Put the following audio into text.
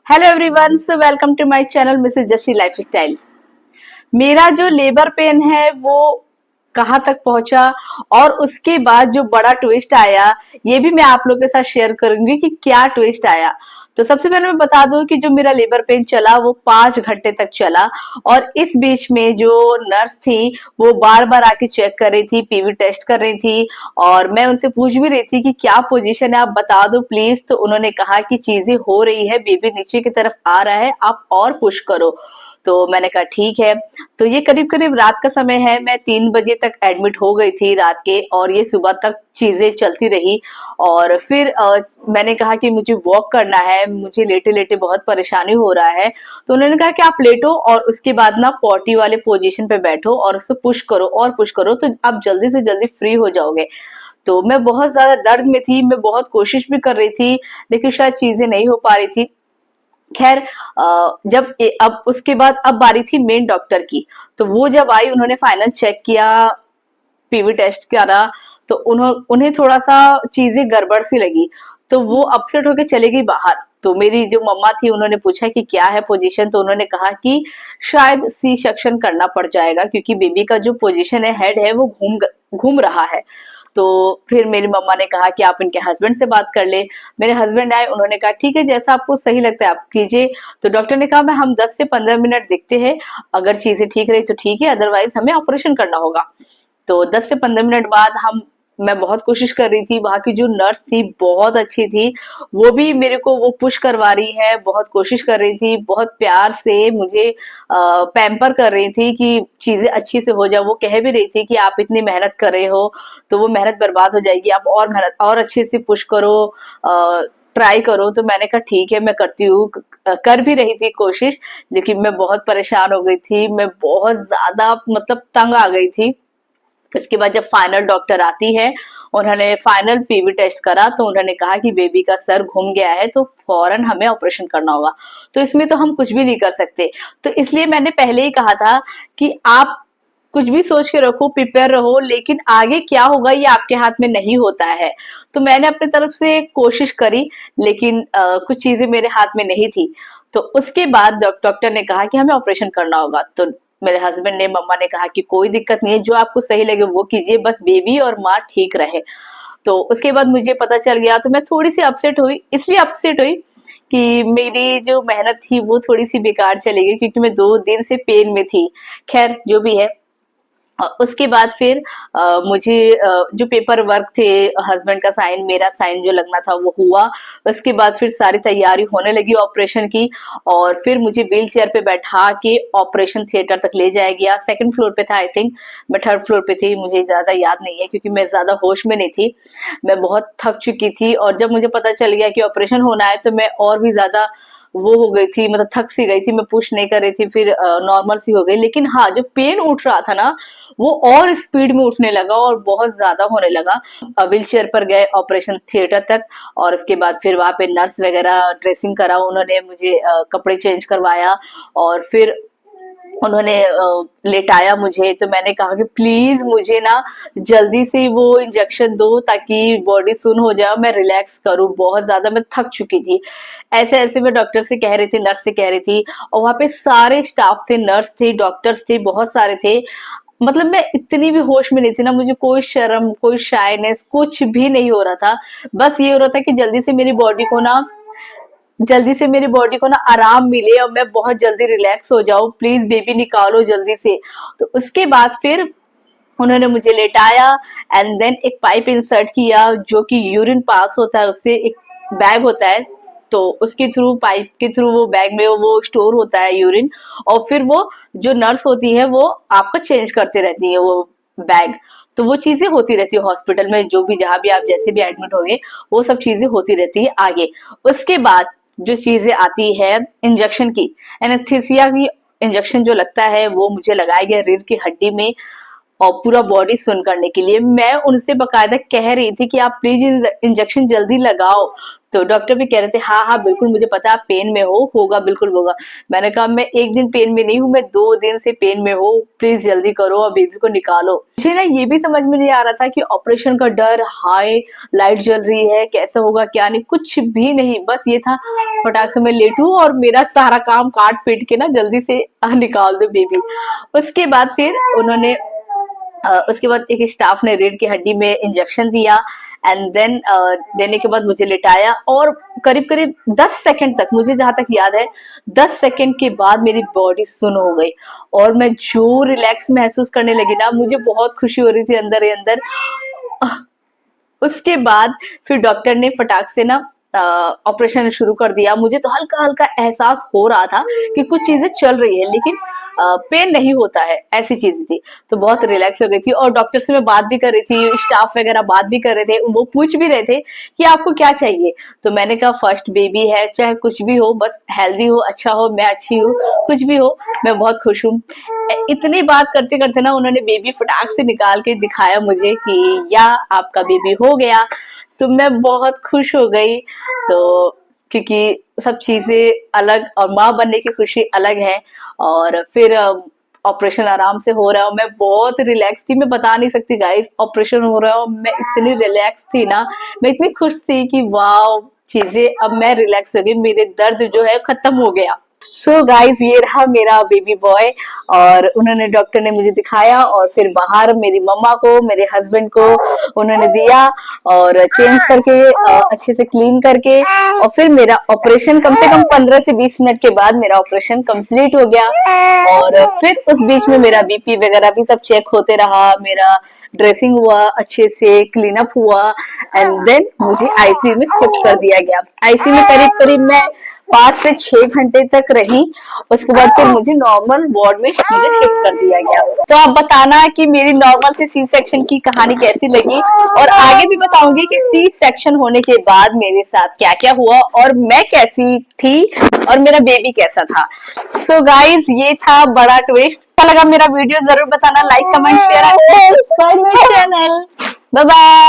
Hello everyone, so welcome to my channel Mrs Jassi lifestyle. मेरा जो labour pain है वो कहाँ तक पहुंचा और उसके बाद जो बड़ा ट्विस्ट आया, ये भी मैं आप लोगों के साथ शेयर करूंगी कि क्या ट्विस्ट आया। तो सबसे पहले मैं बता दूं कि जो मेरा लेबर पेन चला वो 5 घंटे तक चला। और इस बीच में जो नर्स थी वो बार बार आके चेक कर रही थी, पीवी टेस्ट कर रही थी। और मैं उनसे पूछ भी रही थी कि क्या पोजीशन है, आप बता दो प्लीज। तो उन्होंने कहा कि चीजें हो रही है, बेबी नीचे की तरफ आ रहा है, आप और पुश करो। तो मैंने कहा ठीक है। तो ये करीब करीब रात का समय है, मैं 3 बजे तक एडमिट हो गई थी रात के, और ये सुबह तक चीजें चलती रही। और फिर मैंने कहा कि मुझे वॉक करना है, मुझे लेटे लेटे बहुत परेशानी हो रहा है। तो उन्होंने कहा कि आप लेटो और उसके बाद ना पॉटी वाले पोजीशन पे बैठो और उसको पुश करो और पुश करो, तो आप जल्दी से जल्दी फ्री हो जाओगे। तो मैं बहुत ज्यादा दर्द में थी, मैं बहुत कोशिश भी कर रही थी, लेकिन शायद चीजें नहीं हो पा रही थी। खैर, अब उसके बाद अब बारी थी मेन डॉक्टर की। तो वो जब आई, उन्होंने फाइनल चेक किया, पीवी टेस्ट करा। तो उन्हें थोड़ा सा चीजें गड़बड़ सी लगी। तो वो अपसेट होके चले गई बाहर। तो मेरी जो मम्मा थी उन्होंने पूछा कि क्या है पोजीशन, तो उन्होंने कहा कि शायद सी सेक्शन करना पड़ जाएगा, क्योंकि बेबी का जो पोजीशन है, हेड है, वो घूम रहा है। तो फिर मेरी मम्मा ने कहा कि आप इनके हस्बैंड से बात कर ले। मेरे हस्बैंड आए, उन्होंने कहा ठीक है, जैसा आपको सही लगता है आप कीजिए। तो डॉक्टर ने कहा मैं हम 10 से 15 मिनट देखते हैं, अगर चीजें ठीक रही तो ठीक है, अदरवाइज हमें ऑपरेशन करना होगा। तो 10 से 15 मिनट बाद मैं बहुत कोशिश कर रही थी, वहां की जो नर्स थी बहुत अच्छी थी, वो भी मेरे को वो पुश करवा रही है, बहुत कोशिश कर रही थी, बहुत प्यार से मुझे पैम्पर कर रही थी कि चीजें अच्छी से हो जाए। वो कह भी रही थी कि आप इतनी मेहनत कर रहे हो तो वो मेहनत बर्बाद हो जाएगी, आप और मेहनत और अच्छे से पुश करो, ट्राई करो। तो मैंने कहा ठीक है, मैं करती हूँ। कर भी रही थी कोशिश, लेकिन मैं बहुत परेशान हो गई थी, मैं बहुत ज्यादा मतलब तंग आ गई थी। इसके बाद जब फाइनल डॉक्टर आती है, उन्होंने फाइनल पीवी टेस्ट करा, तो उन्होंने कहा कि बेबी का सर घूम गया है, तो फौरन हमें ऑपरेशन करना होगा। तो इसमें तो हम कुछ भी नहीं कर सकते। तो इसलिए मैंने पहले ही कहा था कि आप कुछ भी सोच के रखो, प्रिपेयर रहो, लेकिन आगे क्या होगा ये आपके हाथ में नहीं होता है। तो मैंने अपनी तरफ से कोशिश करी, लेकिन कुछ चीजें मेरे हाथ में नहीं थी। तो उसके बाद डॉक्टर ने कहा कि हमें ऑपरेशन करना होगा। तो मेरे हस्बैंड ने, मम्मा ने कहा कि कोई दिक्कत नहीं है, जो आपको सही लगे वो कीजिए, बस बेबी और माँ ठीक रहे। तो उसके बाद मुझे पता चल गया, तो मैं थोड़ी सी अपसेट हुई, इसलिए अपसेट हुई कि मेरी जो मेहनत थी वो थोड़ी सी बेकार चली गई, क्योंकि मैं 2 दिन से पेन में थी। खैर जो भी है। उसके बाद फिर मुझे जो पेपर वर्क थे, हस्बैंड का साइन, मेरा साइन जो लगना था वो हुआ। उसके बाद फिर सारी तैयारी होने लगी ऑपरेशन की। और फिर मुझे व्हील चेयर पे बैठा के ऑपरेशन थिएटर तक ले जाया गया। सेकंड फ्लोर पे था आई थिंक, मैं थर्ड फ्लोर पे थी, मुझे ज्यादा याद नहीं है, क्योंकि मैं ज्यादा होश में नहीं थी, मैं बहुत थक चुकी थी। और जब मुझे पता चल गया कि ऑपरेशन होना है, तो मैं और भी ज्यादा वो हो गई थी, मतलब थक सी गई थी, मैं पुश नहीं कर रही थी, फिर नॉर्मल सी हो गई। लेकिन हाँ, जो पेन उठ रहा था ना, वो और स्पीड में उठने लगा और बहुत ज्यादा होने लगा। व्हील चेयर पर गए ऑपरेशन थिएटर तक। और उसके बाद फिर वहां पे नर्स वगैरह ड्रेसिंग करा, उन्होंने मुझे कपड़े चेंज करवाया। और फिर उन्होंने लेटाया मुझे। तो मैंने कहा कि प्लीज मुझे ना जल्दी से वो इंजेक्शन दो, ताकि बॉडी सुन हो जाए, मैं रिलैक्स करूं, बहुत ज्यादा मैं थक चुकी थी। ऐसे ऐसे मैं डॉक्टर से कह रही थी, नर्स से कह रही थी। और वहां पे सारे स्टाफ थे, नर्स थे, डॉक्टर्स थे, बहुत सारे थे। मतलब मैं इतनी भी होश में नहीं थी ना, मुझे कोई शर्म, कोई शाइनेस, कुछ भी नहीं हो रहा था। बस ये हो रहा था कि जल्दी से मेरी बॉडी को ना आराम मिले और मैं बहुत जल्दी रिलैक्स हो जाऊं, प्लीज बेबी निकालो जल्दी से। तो उसके बाद फिर उन्होंने मुझे लेटाया, एंड देन एक पाइप इंसर्ट किया, जो कि यूरिन पास होता है उससे, एक बैग होता है, तो उसके थ्रू, पाइप के थ्रू, वो बैग में वो स्टोर होता है यूरिन। और फिर वो जो नर्स होती है वो आपका चेंज करते रहती है वो बैग। तो वो चीजें होती रहती है हॉस्पिटल में, जो भी जहां भी आप जैसे भी एडमिट होंगे, वो सब चीजें होती रहती है आगे। उसके बाद जो चीजें आती है इंजेक्शन की, एनेस्थीसिया की। इंजेक्शन जो लगता है वो मुझे लगाया गया रीढ़ की हड्डी में, और पूरा बॉडी सुन करने के लिए। मैं उनसे बकायदा कह रही थी कि आप प्लीज इंजेक्शन जल्दी लगाओ। तो डॉक्टर भी कह रहे थे हाँ हाँ बिल्कुल मुझे पता है आप पेन में हो, होगा बिल्कुल होगा। मैंने कहा मैं एक दिन पेन में नहीं हूँ, मैं 2 दिन से पेन में हूँ, प्लीज जल्दी करो और बेबी को निकालो। मुझे ना ये भी समझ में नहीं आ रहा था कि ऑपरेशन का डर, हाई लाइट जल रही है, कैसा होगा क्या नहीं, कुछ भी नहीं। बस ये था फटाक से मैं लेटूं और मेरा सारा काम काट पीट के ना जल्दी से निकाल दो बेबी। उसके बाद फिर उन्होंने उसके बाद एक स्टाफ ने रीढ़ की हड्डी में इंजेक्शन दिया एंड देन देने के बाद मुझे लिटाया और करीब करीब 10 सेकंड तक, मुझे जहां तक याद है 10 सेकंड के बाद मेरी बॉडी सुन हो गई और मैं जो रिलैक्स महसूस करने लगी ना, मुझे बहुत खुशी हो रही थी अंदर ही अंदर। उसके बाद फिर डॉक्टर ने फटाक से ना ऑपरेशन शुरू कर दिया। मुझे तो हल्का हल्का एहसास हो रहा था कि कुछ चीजें चल रही है लेकिन पेन नहीं होता है, ऐसी चीज थी। तो बहुत रिलैक्स हो गई थी और डॉक्टर से मैं बात भी कर रही थी, स्टाफ वगैरह बात भी कर रहे थे, वो पूछ भी रहे थे कि आपको क्या चाहिए। तो मैंने कहा फर्स्ट बेबी है, चाहे कुछ भी हो, बस हेल्दी हो, अच्छा हो, मैं अच्छी हूँ, कुछ भी हो मैं बहुत खुश हूँ। इतनी बात करते करते ना उन्होंने बेबी फटाक से निकाल के दिखाया मुझे कि या आपका बेबी हो गया। तो मैं बहुत खुश हो गई। तो क्योंकि सब चीजें अलग और माँ बनने की खुशी अलग है। और फिर ऑपरेशन आराम से हो रहा है, मैं बहुत रिलैक्स थी, मैं बता नहीं सकती गाइस। ऑपरेशन हो रहा है, मैं इतनी रिलैक्स थी ना, मैं इतनी खुश थी कि वाह चीजें, अब मैं रिलैक्स हो गई, मेरे दर्द जो है खत्म हो गया। सो गाइस ये रहा मेरा बेबी बॉय और उन्होंने, डॉक्टर ने मुझे दिखाया और फिर बाहर मेरी मम्मा को, मेरे हस्बैंड को उन्होंने दिया और चेंज करके अच्छे से क्लीन करके, और फिर मेरा ऑपरेशन कम से कम 15 से 20 मिनट के बाद मेरा ऑपरेशन कंप्लीट हो गया। और फिर उस बीच में मेरा बीपी वगैरह भी सब चेक होते रहा, मेरा ड्रेसिंग हुआ, अच्छे से क्लीन अप हुआ एंड देन मुझे आईसीयू में शिफ्ट कर दिया गया। आईसीयू में करीब करीब मैं 5 से 6 घंटे तक रही। उसके बाद फिर मुझे नॉर्मल वार्ड में मुझे शिफ्ट कर दिया गया। तो आप बताना कि मेरी नॉर्मल से सी सेक्शन की कहानी कैसी लगी, और आगे भी बताऊंगी कि सी सेक्शन होने के बाद मेरे साथ क्या क्या हुआ और मैं कैसी थी और मेरा बेबी कैसा था। सो गाइज ये था बड़ा ट्विस्ट। अच्छा लगा मेरा वीडियो जरूर बताना, like comment share and subscribe my channel. Bye bye.